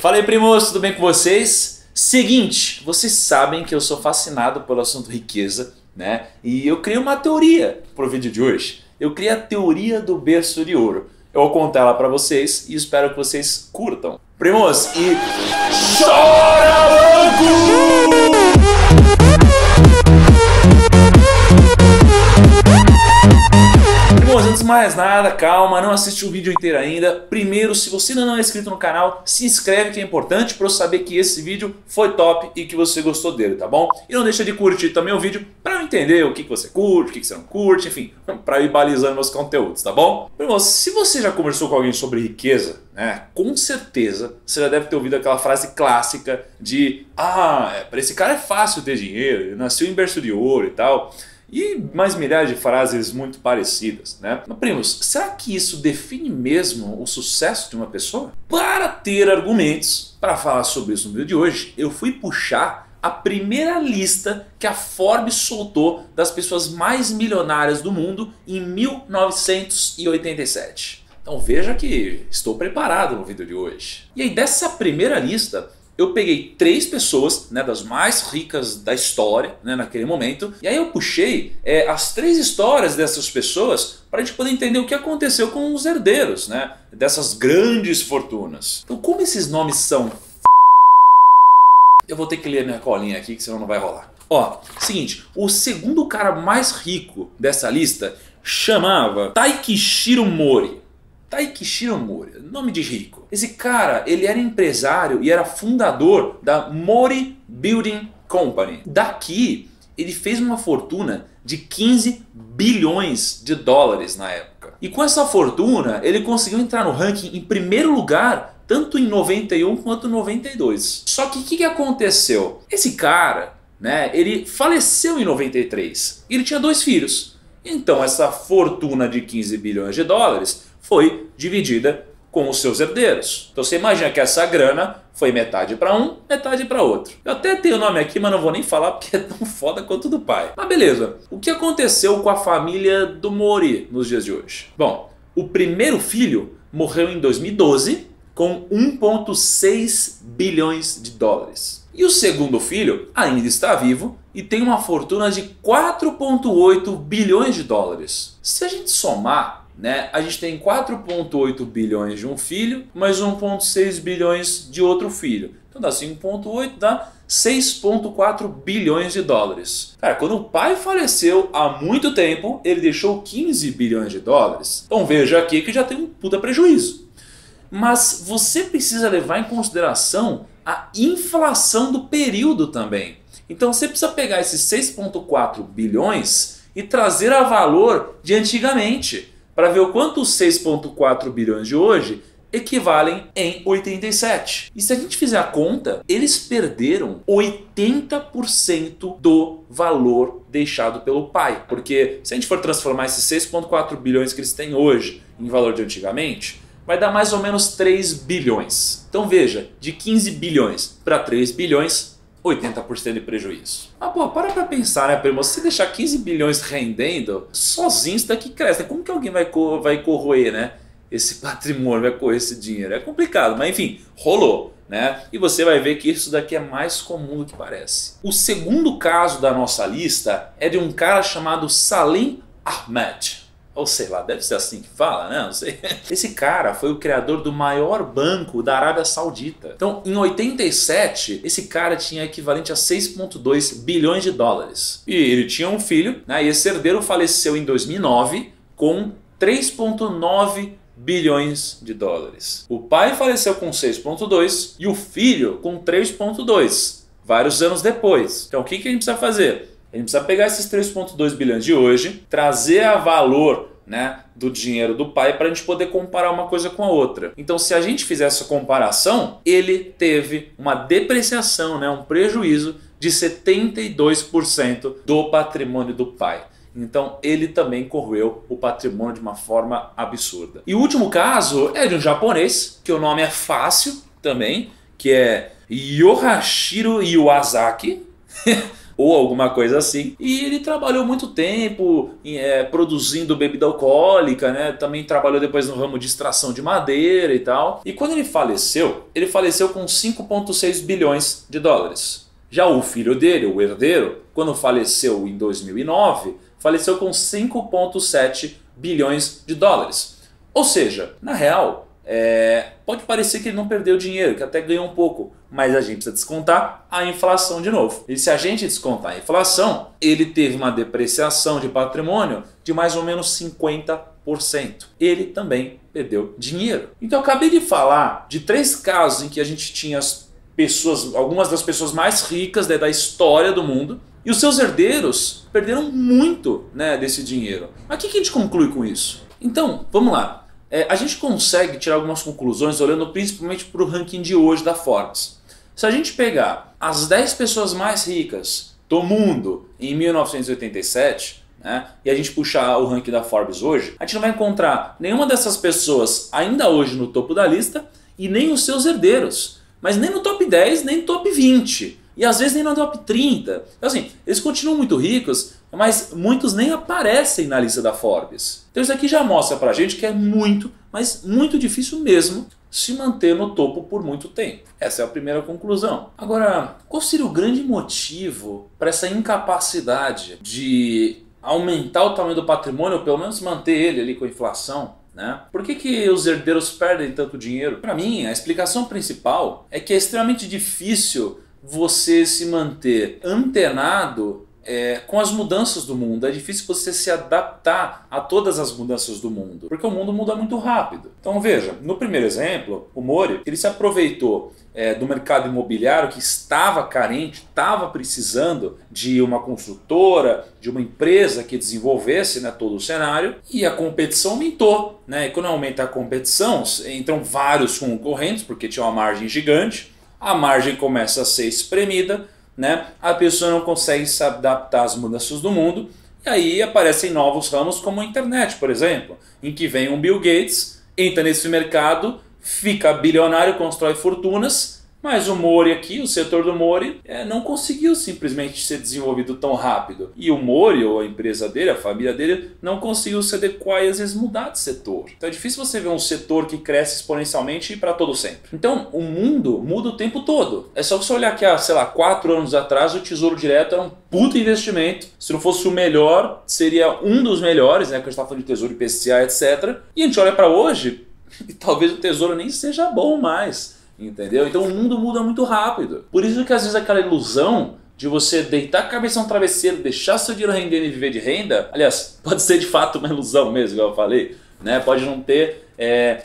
Fala aí, primos, tudo bem com vocês? Seguinte, vocês sabem que eu sou fascinado pelo assunto riqueza, né? E eu criei uma teoria para o vídeo de hoje. Eu criei a teoria do berço de ouro. Eu vou contar ela para vocês e espero que vocês curtam. Primos, e chora louco! Bom, antes de mais nada, calma, não assiste o vídeo inteiro ainda. Primeiro, se você ainda não é inscrito no canal, se inscreve que é importante para eu saber que esse vídeo foi top e que você gostou dele, tá bom? E não deixa de curtir também o vídeo para eu entender o que você curte, o que você não curte, enfim, para ir balizando meus conteúdos, tá bom? Irmão, se você já conversou com alguém sobre riqueza, né, com certeza você já deve ter ouvido aquela frase clássica de para esse cara é fácil ter dinheiro, ele nasceu em berço de ouro e tal. E mais milhares de frases muito parecidas, né? Mas, primos, será que isso define mesmo o sucesso de uma pessoa? Para ter argumentos para falar sobre isso no vídeo de hoje, eu fui puxar a primeira lista que a Forbes soltou das pessoas mais milionárias do mundo em 1987. Então veja que estou preparado no vídeo de hoje. E aí dessa primeira lista, eu peguei 3 pessoas, né, das mais ricas da história, né, naquele momento, e aí eu puxei as 3 histórias dessas pessoas para a gente poder entender o que aconteceu com os herdeiros, né, dessas grandes fortunas. Então, como esses nomes são eu vou ter que ler minha colinha aqui, que senão não vai rolar. Ó, seguinte, o segundo cara mais rico dessa lista chamava Taikishiro Mori. Taikishiro Mori, nome de rico. Esse cara, ele era empresário e era fundador da Mori Building Company. Daqui, ele fez uma fortuna de 15 bilhões de dólares na época. E com essa fortuna, ele conseguiu entrar no ranking em primeiro lugar, tanto em 91 quanto em 92. Só que o que aconteceu? Esse cara, né, ele faleceu em 93. E ele tinha 2 filhos. Então essa fortuna de 15 bilhões de dólares foi dividida com os seus herdeiros. Então você imagina que essa grana foi metade para um, metade para outro. Eu até tenho o nome aqui, mas não vou nem falar porque é tão foda quanto do pai. Mas beleza, o que aconteceu com a família do Mori nos dias de hoje? Bom, o primeiro filho morreu em 2012 com 1,6 bilhões de dólares. E o segundo filho ainda está vivo e tem uma fortuna de 4,8 bilhões de dólares. Se a gente somar, né, a gente tem 4,8 bilhões de um filho, mais 1,6 bilhões de outro filho. Então dá 5,8, dá 6,4 bilhões de dólares. Cara, quando o pai faleceu há muito tempo, ele deixou 15 bilhões de dólares. Então veja aqui que já tem um puta prejuízo. Mas você precisa levar em consideração a inflação do período também. Então você precisa pegar esses 6,4 bilhões e trazer a valor de antigamente, para ver o quanto os 6,4 bilhões de hoje equivalem em 87. E se a gente fizer a conta, eles perderam 80% do valor deixado pelo pai. Porque se a gente for transformar esses 6,4 bilhões que eles têm hoje em valor de antigamente, vai dar mais ou menos 3 bilhões. Então veja, de 15 bilhões para 3 bilhões, 80% de prejuízo. Ah, pô, para pensar, né, primo? Se você deixar 15 bilhões rendendo, sozinho isso daqui cresce. Como que alguém vai corroer, né, esse patrimônio, vai corroer esse dinheiro? É complicado, mas enfim, rolou, né? E você vai ver que isso daqui é mais comum do que parece. O segundo caso da nossa lista é de um cara chamado Salim Ahmed. Ou sei lá, deve ser assim que fala, né? Não sei. Esse cara foi o criador do maior banco da Arábia Saudita. Então, em 87, esse cara tinha equivalente a 6,2 bilhões de dólares. E ele tinha um filho, né? E esse herdeiro faleceu em 2009 com 3,9 bilhões de dólares. O pai faleceu com 6,2 e o filho com 3,2, vários anos depois. Então, o que a gente precisa fazer? A gente precisa pegar esses 3,2 bilhões de hoje, trazer a valor, né, do dinheiro do pai para a gente poder comparar uma coisa com a outra. Então, se a gente fizer essa comparação, ele teve uma depreciação, né, um prejuízo de 72% do patrimônio do pai. Então, ele também corroeu o patrimônio de uma forma absurda. E o último caso é de um japonês, que o nome é fácil também, que é Yoshihiro Iwasaki. ou alguma coisa assim. E ele trabalhou muito tempo produzindo bebida alcoólica, né? Também trabalhou depois no ramo de extração de madeira e tal. E quando ele faleceu com 5,6 bilhões de dólares. Já o filho dele, o herdeiro, quando faleceu em 2009, faleceu com 5,7 bilhões de dólares. Ou seja, na real, pode parecer que ele não perdeu dinheiro, que até ganhou um pouco, mas a gente precisa descontar a inflação de novo. E se a gente descontar a inflação, ele teve uma depreciação de patrimônio de mais ou menos 50%. Ele também perdeu dinheiro. Então eu acabei de falar de 3 casos em que a gente tinha algumas das pessoas mais ricas da história do mundo, e os seus herdeiros perderam muito, né, desse dinheiro. Mas o que a gente conclui com isso? Então, vamos lá. A gente consegue tirar algumas conclusões olhando principalmente para o ranking de hoje da Forbes. Se a gente pegar as 10 pessoas mais ricas do mundo em 1987, né, e a gente puxar o ranking da Forbes hoje, a gente não vai encontrar nenhuma dessas pessoas ainda hoje no topo da lista e nem os seus herdeiros. Mas nem no top 10, nem no top 20. E às vezes nem no top 30. Então assim, eles continuam muito ricos, mas muitos nem aparecem na lista da Forbes. Então isso aqui já mostra pra gente que é muito, mas muito difícil mesmo se manter no topo por muito tempo. Essa é a primeira conclusão. Agora, qual seria o grande motivo para essa incapacidade de aumentar o tamanho do patrimônio, ou pelo menos manter ele ali com a inflação? Por que os herdeiros perdem tanto dinheiro? Para mim, a explicação principal é que é extremamente difícil você se manter antenado com as mudanças do mundo. É difícil você se adaptar a todas as mudanças do mundo, porque o mundo muda muito rápido. Então veja, no primeiro exemplo, o Mori, ele se aproveitou do mercado imobiliário que estava carente, estava precisando de uma construtora, de uma empresa que desenvolvesse, né, todo o cenário, e a competição aumentou, né? E quando aumenta a competição, entram vários concorrentes, porque tinha uma margem gigante, a margem começa a ser espremida, né? A pessoa não consegue se adaptar às mudanças do mundo, e aí aparecem novos ramos como a internet, por exemplo, em que vem um Bill Gates, entra nesse mercado, fica bilionário, constrói fortunas, mas o Mori aqui, o setor do Mori, não conseguiu simplesmente ser desenvolvido tão rápido. E o Mori, ou a empresa dele, a família dele, não conseguiu se adequar e às vezes mudar de setor. Então é difícil você ver um setor que cresce exponencialmente para todo sempre. Então o mundo muda o tempo todo. É só você olhar que há, sei lá, 4 anos atrás o Tesouro Direto era um puta investimento. Se não fosse o melhor, seria um dos melhores, né? Que a gente está falando de Tesouro IPCA, etc. E a gente olha para hoje e talvez o Tesouro nem seja bom mais. Entendeu? Então o mundo muda muito rápido. Por isso que às vezes aquela ilusão de você deitar a cabeça no travesseiro, deixar seu dinheiro rendendo e viver de renda, aliás, pode ser de fato uma ilusão mesmo, como eu falei, né? Pode não ter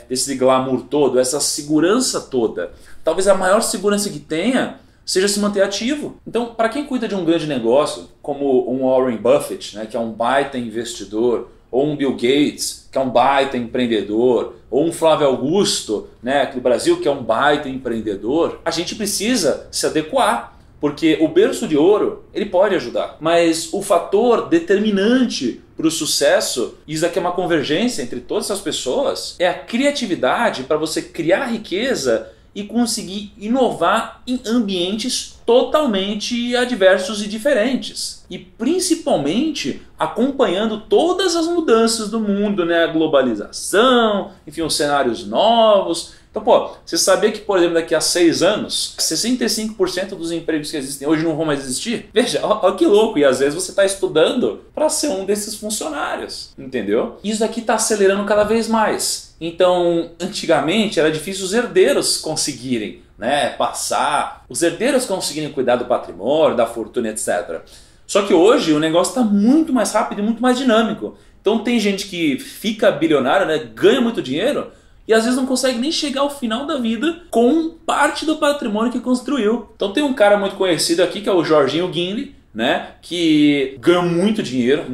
esse glamour todo, essa segurança toda. Talvez a maior segurança que tenha seja se manter ativo. Então, para quem cuida de um grande negócio, como um Warren Buffett, né, que é um baita investidor, ou um Bill Gates, que é um baita empreendedor, ou um Flávio Augusto, né, aqui do Brasil, que é um baita empreendedor, a gente precisa se adequar, porque o berço de ouro, ele pode ajudar, mas o fator determinante para o sucesso, e isso aqui é uma convergência entre todas essas pessoas, é a criatividade para você criar riqueza e conseguir inovar em ambientes totalmente adversos e diferentes. E principalmente acompanhando todas as mudanças do mundo, né? A globalização, enfim, os cenários novos. Então, pô, você sabia que, por exemplo, daqui a 6 anos, 65% dos empregos que existem hoje não vão mais existir? Veja, olha que louco, e às vezes você está estudando para ser um desses funcionários, entendeu? Isso aqui está acelerando cada vez mais. Então, antigamente era difícil os herdeiros conseguirem, né, passar, os herdeiros conseguirem cuidar do patrimônio, da fortuna, etc. Só que hoje o negócio está muito mais rápido e muito mais dinâmico. Então tem gente que fica bilionário, né, ganha muito dinheiro, e às vezes não consegue nem chegar ao final da vida com parte do patrimônio que construiu. Então tem um cara muito conhecido aqui, que é o Jorginho Guinle, né, que ganhou muito dinheiro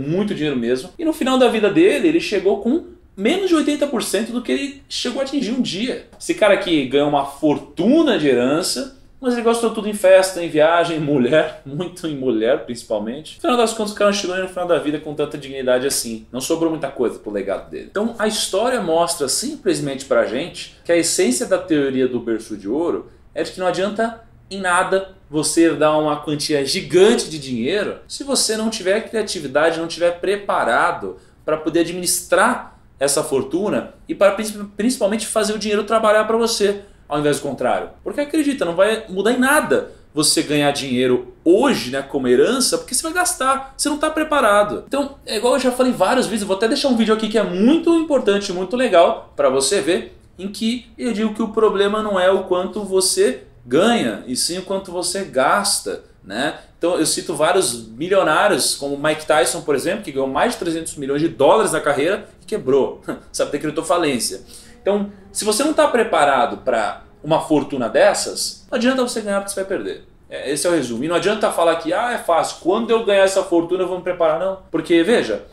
mesmo, e no final da vida dele ele chegou com menos de 80% do que ele chegou a atingir um dia. Esse cara aqui ganhou uma fortuna de herança, mas ele gastou tudo em festa, em viagem, em mulher, muito em mulher principalmente. No final das contas, o cara não chegou no final da vida com tanta dignidade assim. Não sobrou muita coisa pro legado dele. Então a história mostra simplesmente pra gente que a essência da teoria do berço de ouro é de que não adianta em nada você herdar uma quantia gigante de dinheiro se você não tiver criatividade, não tiver preparado para poder administrar essa fortuna e para principalmente fazer o dinheiro trabalhar para você, ao invés do contrário. Porque acredita, não vai mudar em nada você ganhar dinheiro hoje, né, como herança, porque você vai gastar, você não está preparado. Então, é igual eu já falei em vários vídeos, eu vou até deixar um vídeo aqui que é muito importante, muito legal para você ver, em que eu digo que o problema não é o quanto você ganha, e sim o quanto você gasta, né? Então eu cito vários milionários, como Mike Tyson, por exemplo, que ganhou mais de 300 milhões de dólares na carreira e quebrou, sabe, decretou falência. Então, se você não está preparado para uma fortuna dessas, não adianta você ganhar porque você vai perder. Esse é o resumo. E não adianta falar que é fácil, quando eu ganhar essa fortuna eu vou me preparar, não. Porque, veja,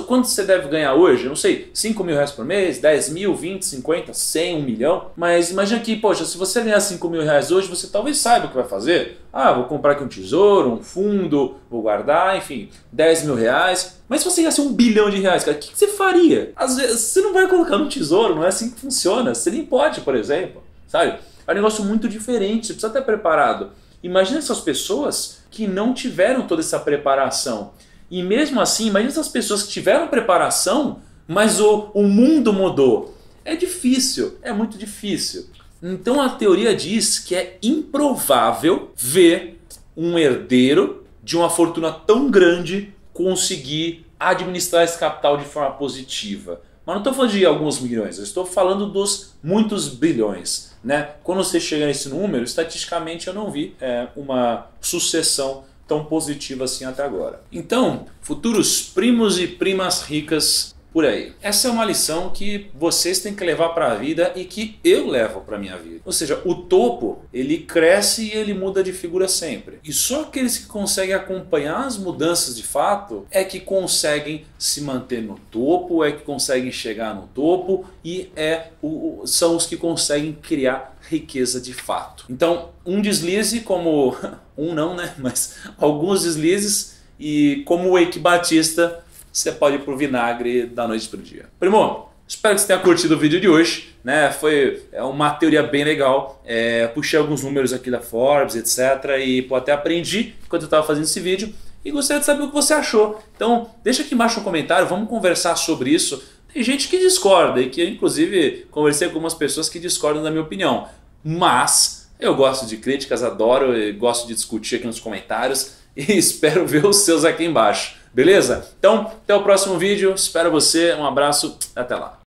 quanto você deve ganhar hoje? Eu não sei, 5 mil reais por mês, 10 mil, 20, 50, 100, 1 milhão. Mas imagina que, poxa, se você ganhar 5 mil reais hoje, você talvez saiba o que vai fazer. Vou comprar aqui um tesouro, um fundo, vou guardar, enfim, 10 mil reais. Mas se você ganhasse 1 bilhão de reais, cara, o que você faria? Às vezes você não vai colocar no tesouro, não é assim que funciona. Você nem pode, por exemplo, sabe? É um negócio muito diferente, você precisa estar preparado. Imagina essas pessoas que não tiveram toda essa preparação. E mesmo assim, imagina essas pessoas que tiveram preparação, mas o mundo mudou. É difícil, é muito difícil. Então a teoria diz que é improvável ver um herdeiro de uma fortuna tão grande conseguir administrar esse capital de forma positiva. Mas não estou falando de alguns milhões, eu estou falando dos muitos bilhões, né? Quando você chega nesse número, estatisticamente eu não vi uma sucessão tão positiva assim até agora. Então, futuros primos e primas ricas por aí. Essa é uma lição que vocês têm que levar para a vida e que eu levo para a minha vida. Ou seja, o topo, ele cresce e ele muda de figura sempre. E só aqueles que conseguem acompanhar as mudanças de fato é que conseguem se manter no topo, é que conseguem chegar no topo e são os que conseguem criar riqueza de fato. Então, um deslize como... não, né? Mas alguns deslizes e como o Eike Batista, você pode ir pro vinagre da noite pro dia. Primo, espero que você tenha curtido o vídeo de hoje, né? Foi uma teoria bem legal. Puxei alguns números aqui da Forbes, etc. E até aprendi enquanto eu estava fazendo esse vídeo. E gostaria de saber o que você achou. Então, deixa aqui embaixo um comentário, vamos conversar sobre isso. Tem gente que discorda e que eu, inclusive, conversei com algumas pessoas que discordam da minha opinião. Mas eu gosto de críticas, adoro, gosto de discutir aqui nos comentários e espero ver os seus aqui embaixo. Beleza? Então, até o próximo vídeo. Espero você. Um abraço. Até lá.